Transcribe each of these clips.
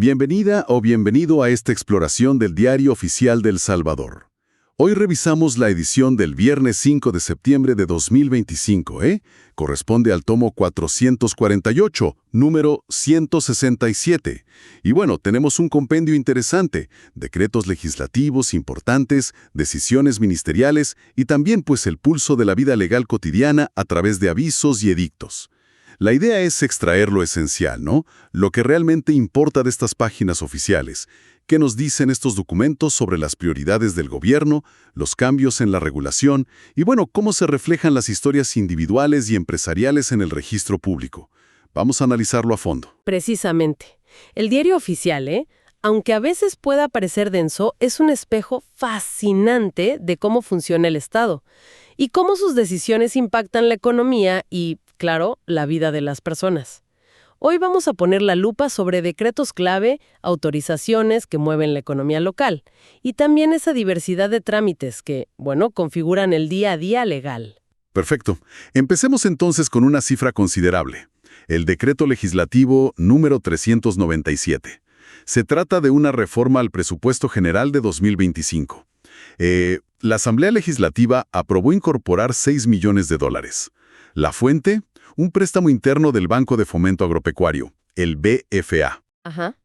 Bienvenida o bienvenido a esta exploración del Diario Oficial de El Salvador. Hoy revisamos la edición del viernes 5 de septiembre de 2025, Corresponde al tomo 448, número 167. Y bueno, tenemos un compendio interesante, decretos legislativos importantes, decisiones ministeriales y también pues el pulso de la vida legal cotidiana a través de avisos y edictos. La idea es extraer lo esencial, ¿no? Lo que realmente importa de estas páginas oficiales. ¿Qué nos dicen estos documentos sobre las prioridades del gobierno, los cambios en la regulación y, bueno, cómo se reflejan las historias individuales y empresariales en el registro público? Vamos a analizarlo a fondo. Precisamente. El diario oficial, aunque a veces pueda parecer denso, es un espejo fascinante de cómo funciona el Estado y cómo sus decisiones impactan la economía y, claro, la vida de las personas. Hoy vamos a poner la lupa sobre decretos clave, autorizaciones que mueven la economía local y también esa diversidad de trámites que, bueno, configuran el día a día legal. Perfecto. Empecemos entonces con una cifra considerable. El decreto legislativo número 397. Se trata de una reforma al presupuesto general de 2025. La Asamblea Legislativa aprobó incorporar $6 millones. La fuente, un préstamo interno del Banco de Fomento Agropecuario, el BFA. Ajá.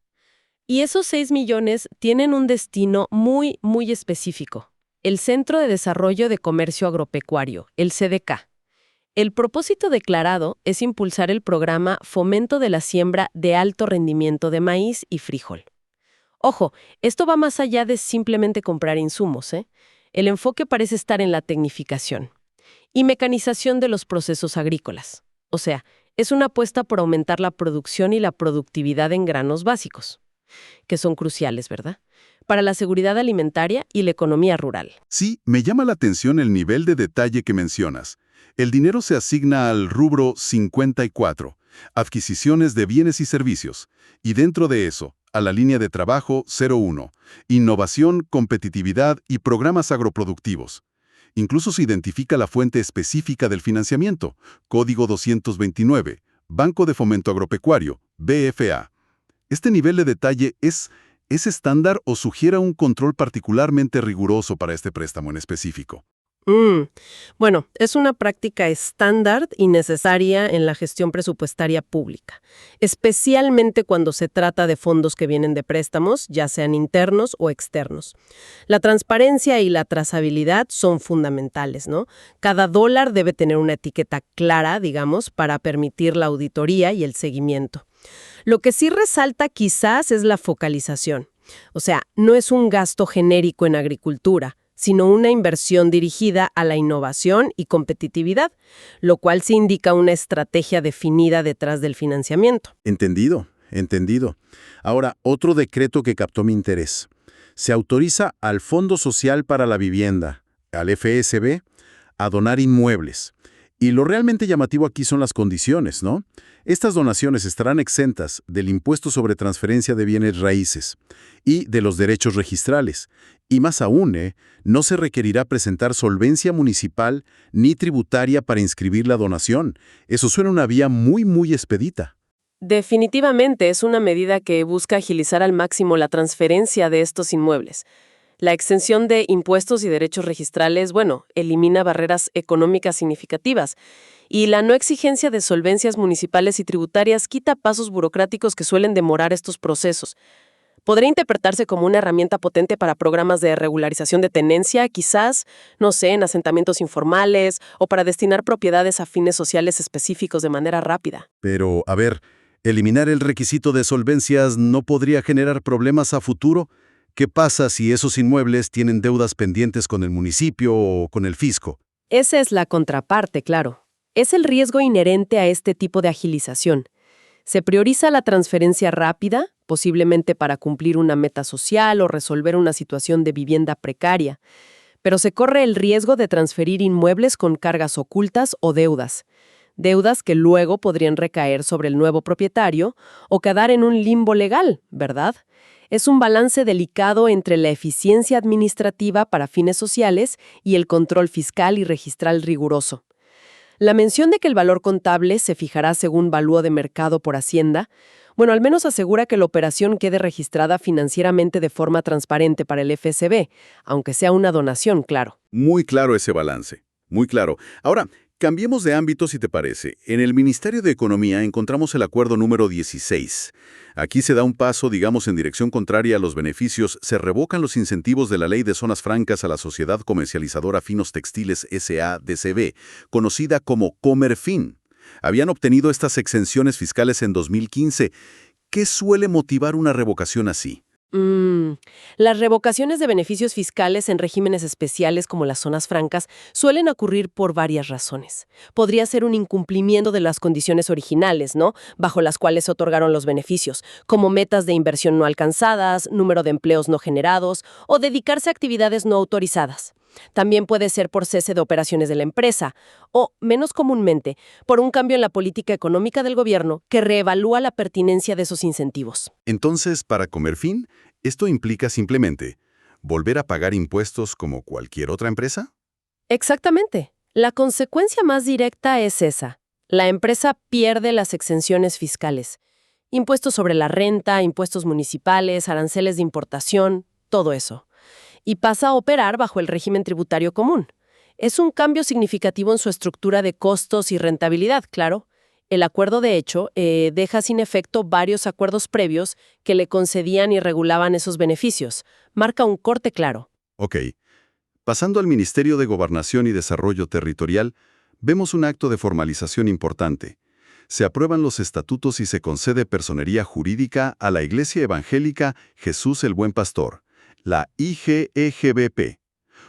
Y esos 6 millones tienen un destino muy, muy específico. El Centro de Desarrollo de Comercio Agropecuario, el CDK. El propósito declarado es impulsar el programa Fomento de la Siembra de Alto Rendimiento de Maíz y Frijol. Ojo, esto va más allá de simplemente comprar insumos, El enfoque parece estar en la tecnificación y mecanización de los procesos agrícolas. O sea, es una apuesta por aumentar la producción y la productividad en granos básicos, que son cruciales, ¿verdad?, para la seguridad alimentaria y la economía rural. Sí, me llama la atención el nivel de detalle que mencionas. El dinero se asigna al rubro 54, adquisiciones de bienes y servicios, y dentro de eso, a la línea de trabajo 01, innovación, competitividad y programas agroproductivos. Incluso se identifica la fuente específica del financiamiento, Código 229, Banco de Fomento Agropecuario, BFA. ¿Este nivel de detalle es estándar o sugiere un control particularmente riguroso para este préstamo en específico? Bueno, es una práctica estándar y necesaria en la gestión presupuestaria pública, especialmente cuando se trata de fondos que vienen de préstamos, ya sean internos o externos. La transparencia y la trazabilidad son fundamentales, ¿no? Cada dólar debe tener una etiqueta clara, digamos, para permitir la auditoría y el seguimiento. Lo que sí resalta quizás es la focalización. O sea, no es un gasto genérico en agricultura, sino una inversión dirigida a la innovación y competitividad, lo cual sí indica una estrategia definida detrás del financiamiento. Entendido. Ahora, otro decreto que captó mi interés. Se autoriza al Fondo Social para la Vivienda, al FSB, a donar inmuebles. Y lo realmente llamativo aquí son las condiciones, ¿no? Estas donaciones estarán exentas del impuesto sobre transferencia de bienes raíces y de los derechos registrales. Y más aún, no se requerirá presentar solvencia municipal ni tributaria para inscribir la donación. Eso suena una vía muy, muy expedita. Definitivamente es una medida que busca agilizar al máximo la transferencia de estos inmuebles. La exención de impuestos y derechos registrales, elimina barreras económicas significativas. Y la no exigencia de solvencias municipales y tributarias quita pasos burocráticos que suelen demorar estos procesos. Podría interpretarse como una herramienta potente para programas de regularización de tenencia, quizás, en asentamientos informales o para destinar propiedades a fines sociales específicos de manera rápida. Pero, a ver, ¿eliminar el requisito de solvencias no podría generar problemas a futuro? ¿Qué pasa si esos inmuebles tienen deudas pendientes con el municipio o con el fisco? Esa es la contraparte, claro. Es el riesgo inherente a este tipo de agilización. Se prioriza la transferencia rápida, posiblemente para cumplir una meta social o resolver una situación de vivienda precaria, pero se corre el riesgo de transferir inmuebles con cargas ocultas o deudas que luego podrían recaer sobre el nuevo propietario o quedar en un limbo legal, ¿verdad? Es un balance delicado entre la eficiencia administrativa para fines sociales y el control fiscal y registral riguroso. La mención de que el valor contable se fijará según valúo de mercado por Hacienda, Bueno, al menos asegura que la operación quede registrada financieramente de forma transparente para el FSB, aunque sea una donación, claro. Muy claro ese balance, muy claro. Ahora, cambiemos de ámbito si te parece. En el Ministerio de Economía encontramos el acuerdo número 16. Aquí se da un paso, digamos, en dirección contraria a los beneficios. Se revocan los incentivos de la Ley de Zonas Francas a la Sociedad Comercializadora Finos Textiles S.A.D.C.B., conocida como Comerfin. Habían obtenido estas exenciones fiscales en 2015. ¿Qué suele motivar una revocación así? Las revocaciones de beneficios fiscales en regímenes especiales como las zonas francas suelen ocurrir por varias razones. Podría ser un incumplimiento de las condiciones originales, ¿no?, bajo las cuales se otorgaron los beneficios, como metas de inversión no alcanzadas, número de empleos no generados o dedicarse a actividades no autorizadas. También puede ser por cese de operaciones de la empresa o, menos comúnmente, por un cambio en la política económica del gobierno que reevalúa la pertinencia de esos incentivos. Entonces, para Comerfin, ¿esto implica simplemente volver a pagar impuestos como cualquier otra empresa? Exactamente. La consecuencia más directa es esa. La empresa pierde las exenciones fiscales. Impuestos sobre la renta, impuestos municipales, aranceles de importación, todo eso. Y pasa a operar bajo el régimen tributario común. Es un cambio significativo en su estructura de costos y rentabilidad, claro. El acuerdo, de hecho, deja sin efecto varios acuerdos previos que le concedían y regulaban esos beneficios. Marca un corte claro. Ok. Pasando al Ministerio de Gobernación y Desarrollo Territorial, vemos un acto de formalización importante. Se aprueban los estatutos y se concede personería jurídica a la Iglesia Evangélica Jesús el Buen Pastor, la IGEGBP,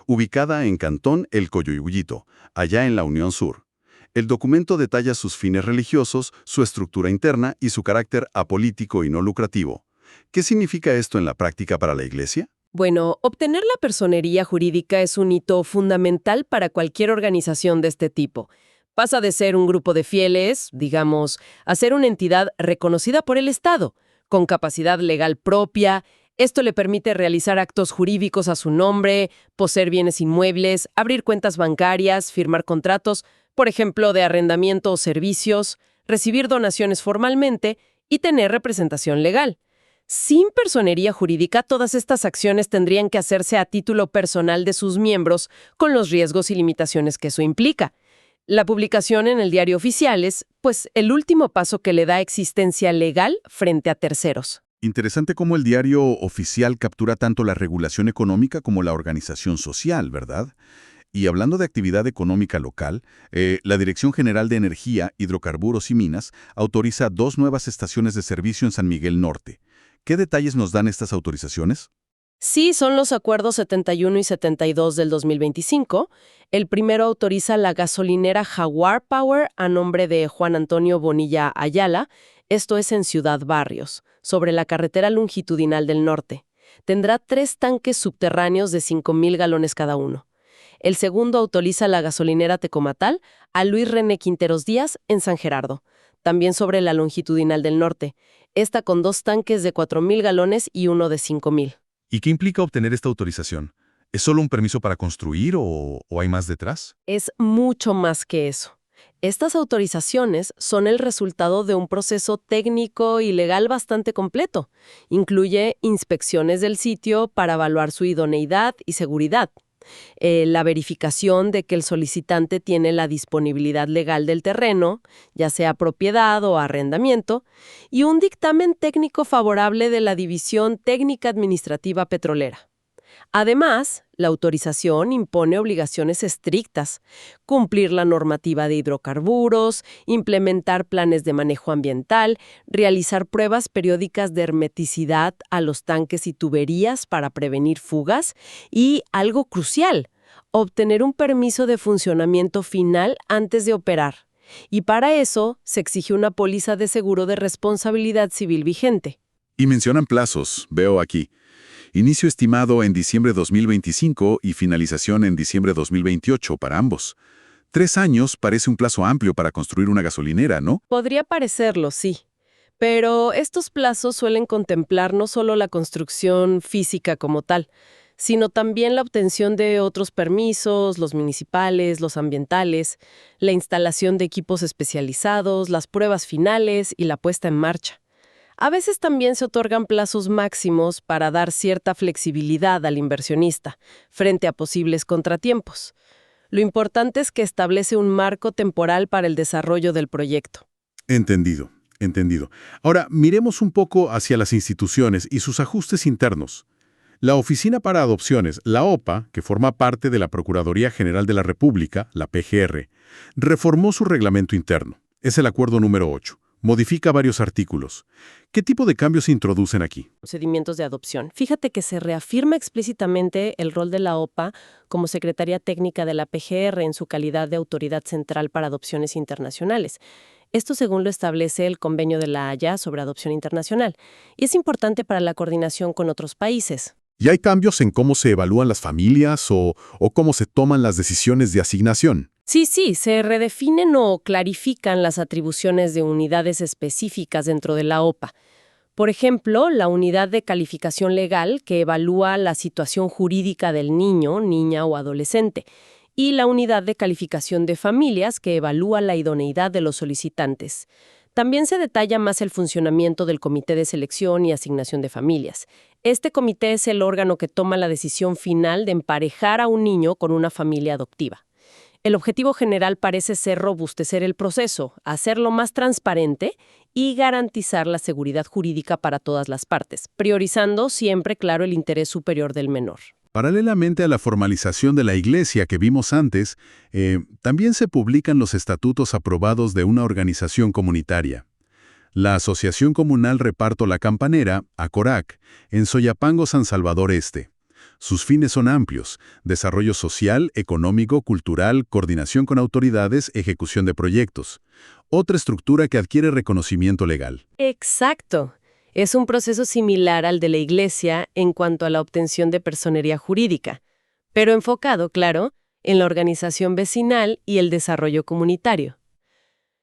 ubicada en Cantón El Coyoyullito, allá en la Unión Sur. El documento detalla sus fines religiosos, su estructura interna y su carácter apolítico y no lucrativo. ¿Qué significa esto en la práctica para la Iglesia? Bueno, obtener la personería jurídica es un hito fundamental para cualquier organización de este tipo. Pasa de ser un grupo de fieles, digamos, a ser una entidad reconocida por el Estado, con capacidad legal propia. Esto le permite realizar actos jurídicos a su nombre, poseer bienes inmuebles, abrir cuentas bancarias, firmar contratos, por ejemplo, de arrendamiento o servicios, recibir donaciones formalmente y tener representación legal. Sin personería jurídica, todas estas acciones tendrían que hacerse a título personal de sus miembros, con los riesgos y limitaciones que eso implica. La publicación en el diario oficial es, pues, el último paso que le da existencia legal frente a terceros. Interesante cómo el diario oficial captura tanto la regulación económica como la organización social, ¿verdad? Y hablando de actividad económica local, la Dirección General de Energía, Hidrocarburos y Minas autoriza 2 nuevas estaciones de servicio en San Miguel Norte. ¿Qué detalles nos dan estas autorizaciones? Sí, son los acuerdos 71 y 72 del 2025. El primero autoriza la gasolinera Jaguar Power a nombre de Juan Antonio Bonilla Ayala. Esto es en Ciudad Barrios, sobre la carretera longitudinal del norte. Tendrá 3 tanques subterráneos de 5,000 galones cada uno. El segundo autoriza la gasolinera Tecomatal a Luis René Quinteros Díaz en San Gerardo, también sobre la longitudinal del norte. Esta con 2 tanques de 4,000 galones y uno de 5,000. ¿Y qué implica obtener esta autorización? ¿Es solo un permiso para construir o hay más detrás? Es mucho más que eso. Estas autorizaciones son el resultado de un proceso técnico y legal bastante completo. Incluye inspecciones del sitio para evaluar su idoneidad y seguridad, la verificación de que el solicitante tiene la disponibilidad legal del terreno, ya sea propiedad o arrendamiento, y un dictamen técnico favorable de la División Técnica Administrativa Petrolera. Además, la autorización impone obligaciones estrictas: cumplir la normativa de hidrocarburos, implementar planes de manejo ambiental, realizar pruebas periódicas de hermeticidad a los tanques y tuberías para prevenir fugas y, algo crucial, obtener un permiso de funcionamiento final antes de operar. Y para eso se exige una póliza de seguro de responsabilidad civil vigente. Y mencionan plazos, veo aquí. Inicio estimado en diciembre 2025 y finalización en diciembre 2028 para ambos. 3 años parece un plazo amplio para construir una gasolinera, ¿no? Podría parecerlo, sí. Pero estos plazos suelen contemplar no solo la construcción física como tal, sino también la obtención de otros permisos, los municipales, los ambientales, la instalación de equipos especializados, las pruebas finales y la puesta en marcha. A veces también se otorgan plazos máximos para dar cierta flexibilidad al inversionista frente a posibles contratiempos. Lo importante es que establece un marco temporal para el desarrollo del proyecto. Entendido, entendido. Ahora, miremos un poco hacia las instituciones y sus ajustes internos. La Oficina para Adopciones, la OPA, que forma parte de la Procuraduría General de la República, la PGR, reformó su reglamento interno. Es el acuerdo número 8. Modifica varios artículos. ¿Qué tipo de cambios se introducen aquí? Procedimientos de adopción. Fíjate que se reafirma explícitamente el rol de la OPA como Secretaría Técnica de la PGR en su calidad de Autoridad Central para Adopciones Internacionales. Esto según lo establece el Convenio de la Haya sobre Adopción Internacional, y es importante para la coordinación con otros países. ¿Y hay cambios en cómo se evalúan las familias o cómo se toman las decisiones de asignación? Sí, se redefinen o clarifican las atribuciones de unidades específicas dentro de la OPA. Por ejemplo, la unidad de calificación legal que evalúa la situación jurídica del niño, niña o adolescente, y la unidad de calificación de familias que evalúa la idoneidad de los solicitantes. También se detalla más el funcionamiento del Comité de Selección y Asignación de Familias. Este comité es el órgano que toma la decisión final de emparejar a un niño con una familia adoptiva. El objetivo general parece ser robustecer el proceso, hacerlo más transparente y garantizar la seguridad jurídica para todas las partes, priorizando siempre, claro, el interés superior del menor. Paralelamente a la formalización de la Iglesia que vimos antes, también se publican los estatutos aprobados de una organización comunitaria. La Asociación Comunal Reparto La Campanera, ACORAC, en Soyapango, San Salvador Este. Sus fines son amplios: desarrollo social, económico, cultural, coordinación con autoridades, ejecución de proyectos. Otra estructura que adquiere reconocimiento legal. Exacto. Es un proceso similar al de la Iglesia en cuanto a la obtención de personería jurídica, pero enfocado, claro, en la organización vecinal y el desarrollo comunitario.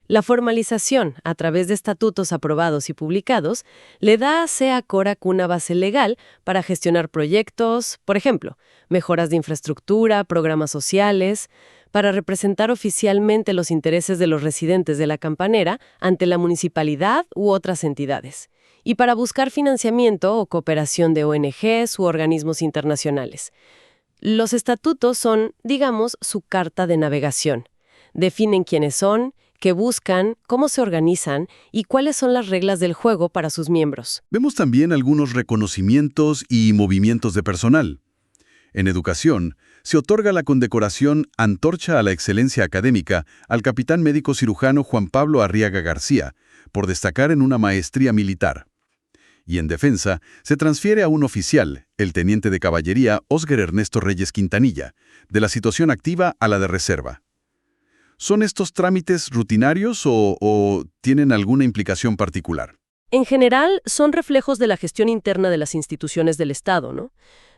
La formalización, a través de estatutos aprobados y publicados, le da a CEACORAC una base legal para gestionar proyectos, por ejemplo, mejoras de infraestructura, programas sociales, para representar oficialmente los intereses de los residentes de La Campanera ante la municipalidad u otras entidades, y para buscar financiamiento o cooperación de ONGs u organismos internacionales. Los estatutos son, digamos, su carta de navegación. Definen quiénes son, qué buscan, cómo se organizan y cuáles son las reglas del juego para sus miembros. Vemos también algunos reconocimientos y movimientos de personal. En educación, se otorga la condecoración Antorcha a la Excelencia Académica al capitán médico cirujano Juan Pablo Arriaga García, por destacar en una maestría militar. Y en defensa, se transfiere a un oficial, el teniente de caballería Óscar Ernesto Reyes Quintanilla, de la situación activa a la de reserva. ¿Son estos trámites rutinarios o tienen alguna implicación particular? En general, son reflejos de la gestión interna de las instituciones del Estado, ¿no?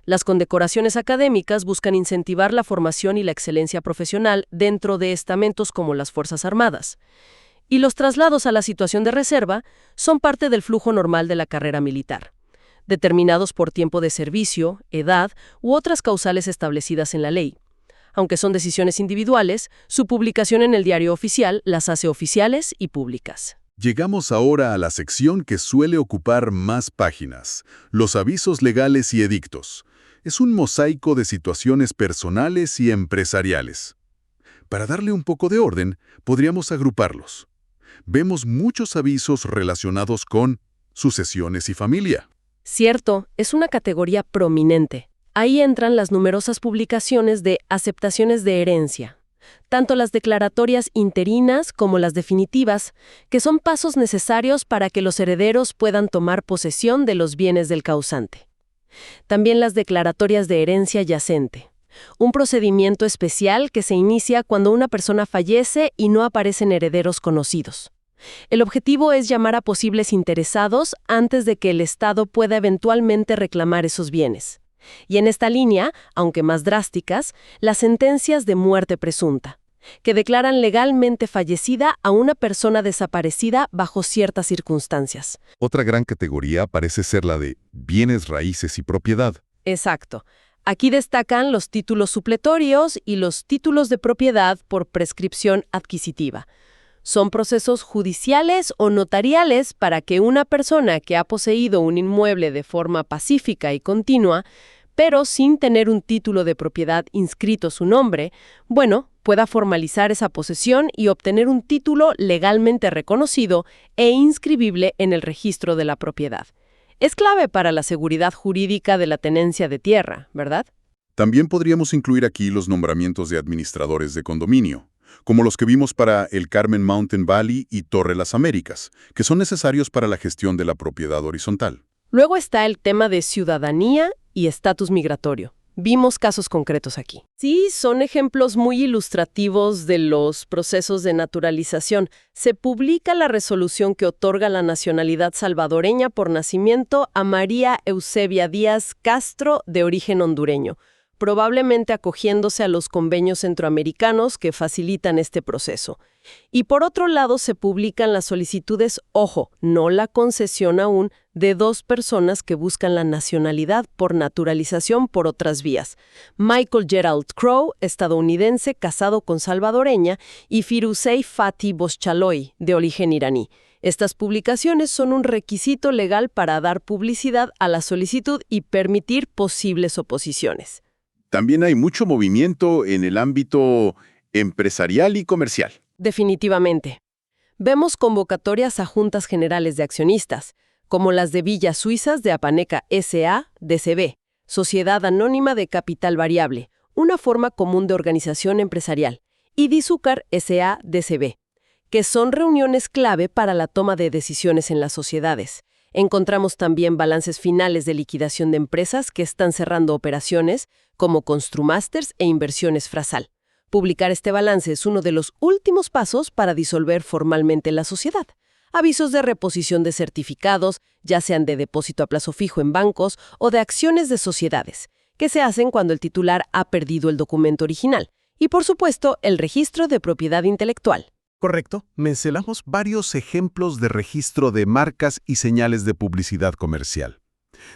Las condecoraciones académicas buscan incentivar la formación y la excelencia profesional dentro de estamentos como las Fuerzas Armadas. Y los traslados a la situación de reserva son parte del flujo normal de la carrera militar, determinados por tiempo de servicio, edad u otras causales establecidas en la ley. Aunque son decisiones individuales, su publicación en el diario oficial las hace oficiales y públicas. Llegamos ahora a la sección que suele ocupar más páginas: los avisos legales y edictos. Es un mosaico de situaciones personales y empresariales. Para darle un poco de orden, podríamos agruparlos. Vemos muchos avisos relacionados con sucesiones y familia. Cierto, es una categoría prominente. Ahí entran las numerosas publicaciones de aceptaciones de herencia, tanto las declaratorias interinas como las definitivas, que son pasos necesarios para que los herederos puedan tomar posesión de los bienes del causante. También las declaratorias de herencia yacente, un procedimiento especial que se inicia cuando una persona fallece y no aparecen herederos conocidos. El objetivo es llamar a posibles interesados antes de que el Estado pueda eventualmente reclamar esos bienes. Y en esta línea, aunque más drásticas, las sentencias de muerte presunta, que declaran legalmente fallecida a una persona desaparecida bajo ciertas circunstancias. Otra gran categoría parece ser la de bienes raíces y propiedad. Exacto. Aquí destacan los títulos supletorios y los títulos de propiedad por prescripción adquisitiva. Son procesos judiciales o notariales para que una persona que ha poseído un inmueble de forma pacífica y continua, pero sin tener un título de propiedad inscrito su nombre, pueda formalizar esa posesión y obtener un título legalmente reconocido e inscribible en el registro de la propiedad. Es clave para la seguridad jurídica de la tenencia de tierra, ¿verdad? También podríamos incluir aquí los nombramientos de administradores de condominio, como los que vimos para el Carmen Mountain Valley y Torre Las Américas, que son necesarios para la gestión de la propiedad horizontal. Luego está el tema de ciudadanía y estatus migratorio. Vimos casos concretos aquí. Sí, son ejemplos muy ilustrativos de los procesos de naturalización. Se publica la resolución que otorga la nacionalidad salvadoreña por nacimiento a María Eusebia Díaz Castro, de origen hondureño, probablemente acogiéndose a los convenios centroamericanos que facilitan este proceso. Y por otro lado se publican las solicitudes, ojo, no la concesión aún, de 2 personas que buscan la nacionalidad por naturalización por otras vías. Michael Gerald Crow, estadounidense, casado con salvadoreña, y Firuzeh Fatih Boschaloy, de origen iraní. Estas publicaciones son un requisito legal para dar publicidad a la solicitud y permitir posibles oposiciones. También hay mucho movimiento en el ámbito empresarial y comercial. Definitivamente. Vemos convocatorias a juntas generales de accionistas, como las de Villas Suizas de Apaneca S.A. DCB, Sociedad Anónima de Capital Variable, una forma común de organización empresarial, y Dizúcar S.A. DCB, que son reuniones clave para la toma de decisiones en las sociedades. Encontramos también balances finales de liquidación de empresas que están cerrando operaciones, como Construmasters e Inversiones Frasal. Publicar este balance es uno de los últimos pasos para disolver formalmente la sociedad. Avisos de reposición de certificados, ya sean de depósito a plazo fijo en bancos o de acciones de sociedades, que se hacen cuando el titular ha perdido el documento original. Y, por supuesto, el registro de propiedad intelectual. Correcto. Mencionamos varios ejemplos de registro de marcas y señales de publicidad comercial.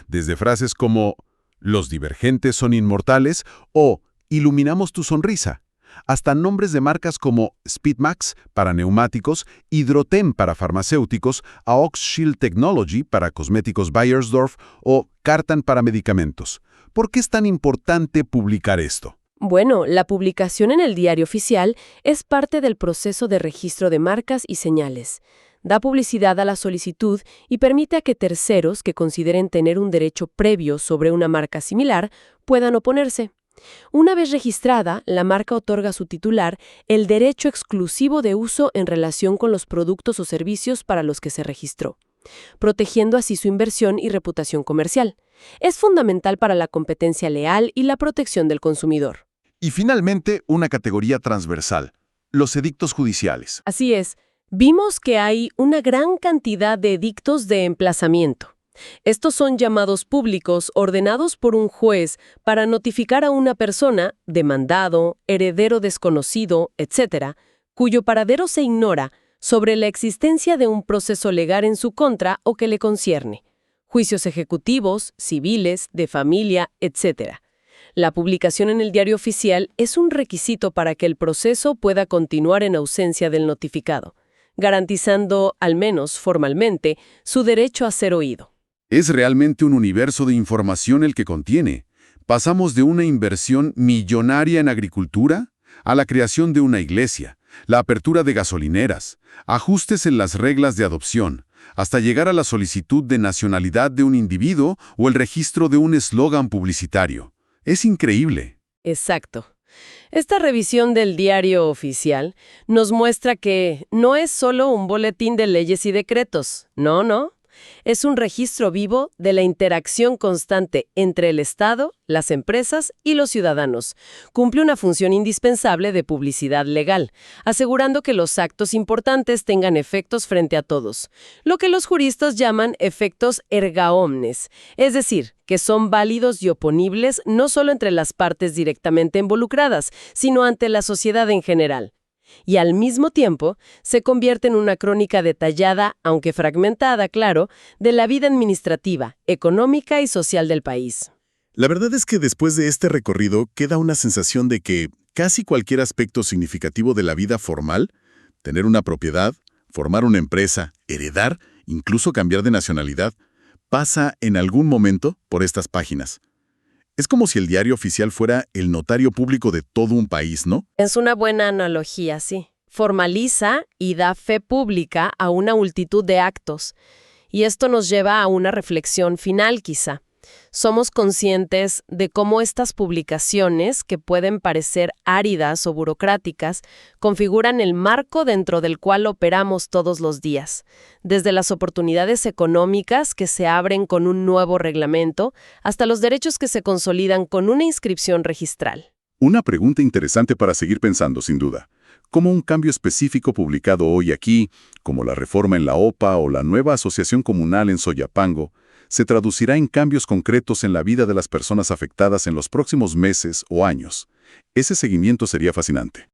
Desde frases como «los divergentes son inmortales» o «iluminamos tu sonrisa», hasta nombres de marcas como Speedmax para neumáticos, Hydrotem para farmacéuticos, Aoxshield Technology para cosméticos Beiersdorf o Cartan para medicamentos. ¿Por qué es tan importante publicar esto? Bueno, la publicación en el diario oficial es parte del proceso de registro de marcas y señales. Da publicidad a la solicitud y permite a que terceros que consideren tener un derecho previo sobre una marca similar puedan oponerse. Una vez registrada, la marca otorga a su titular el derecho exclusivo de uso en relación con los productos o servicios para los que se registró, protegiendo así su inversión y reputación comercial. Es fundamental para la competencia leal y la protección del consumidor. Y finalmente, una categoría transversal, los edictos judiciales. Así es, vimos que hay una gran cantidad de edictos de emplazamiento. Estos son llamados públicos ordenados por un juez para notificar a una persona, demandado, heredero desconocido, etc., cuyo paradero se ignora, sobre la existencia de un proceso legal en su contra o que le concierne. Juicios ejecutivos, civiles, de familia, etc. La publicación en el diario oficial es un requisito para que el proceso pueda continuar en ausencia del notificado, garantizando, al menos formalmente, su derecho a ser oído. Es realmente un universo de información el que contiene. Pasamos de una inversión millonaria en agricultura a la creación de una iglesia, la apertura de gasolineras, ajustes en las reglas de adopción, hasta llegar a la solicitud de nacionalidad de un individuo o el registro de un eslogan publicitario. Es increíble. Exacto. Esta revisión del diario oficial nos muestra que no es solo un boletín de leyes y decretos. No. Es un registro vivo de la interacción constante entre el Estado, las empresas y los ciudadanos. Cumple una función indispensable de publicidad legal, asegurando que los actos importantes tengan efectos frente a todos, lo que los juristas llaman efectos erga omnes, es decir, que son válidos y oponibles no solo entre las partes directamente involucradas, sino ante la sociedad en general. Y al mismo tiempo se convierte en una crónica detallada, aunque fragmentada, claro, de la vida administrativa, económica y social del país. La verdad es que después de este recorrido queda una sensación de que casi cualquier aspecto significativo de la vida formal Tener una propiedad, formar una empresa, heredar, incluso cambiar de nacionalidad, pasa en algún momento por estas páginas. Es como si el diario oficial fuera el notario público de todo un país, ¿no? Es una buena analogía, sí. Formaliza y da fe pública a una multitud de actos. Y esto nos lleva a una reflexión final, quizá. Somos conscientes de cómo estas publicaciones, que pueden parecer áridas o burocráticas, configuran el marco dentro del cual operamos todos los días, desde las oportunidades económicas que se abren con un nuevo reglamento hasta los derechos que se consolidan con una inscripción registral. Una pregunta interesante para seguir pensando, sin duda. ¿Cómo un cambio específico publicado hoy aquí, como la reforma en la OPA o la nueva asociación comunal en Soyapango, se traducirá en cambios concretos en la vida de las personas afectadas en los próximos meses o años? Ese seguimiento sería fascinante.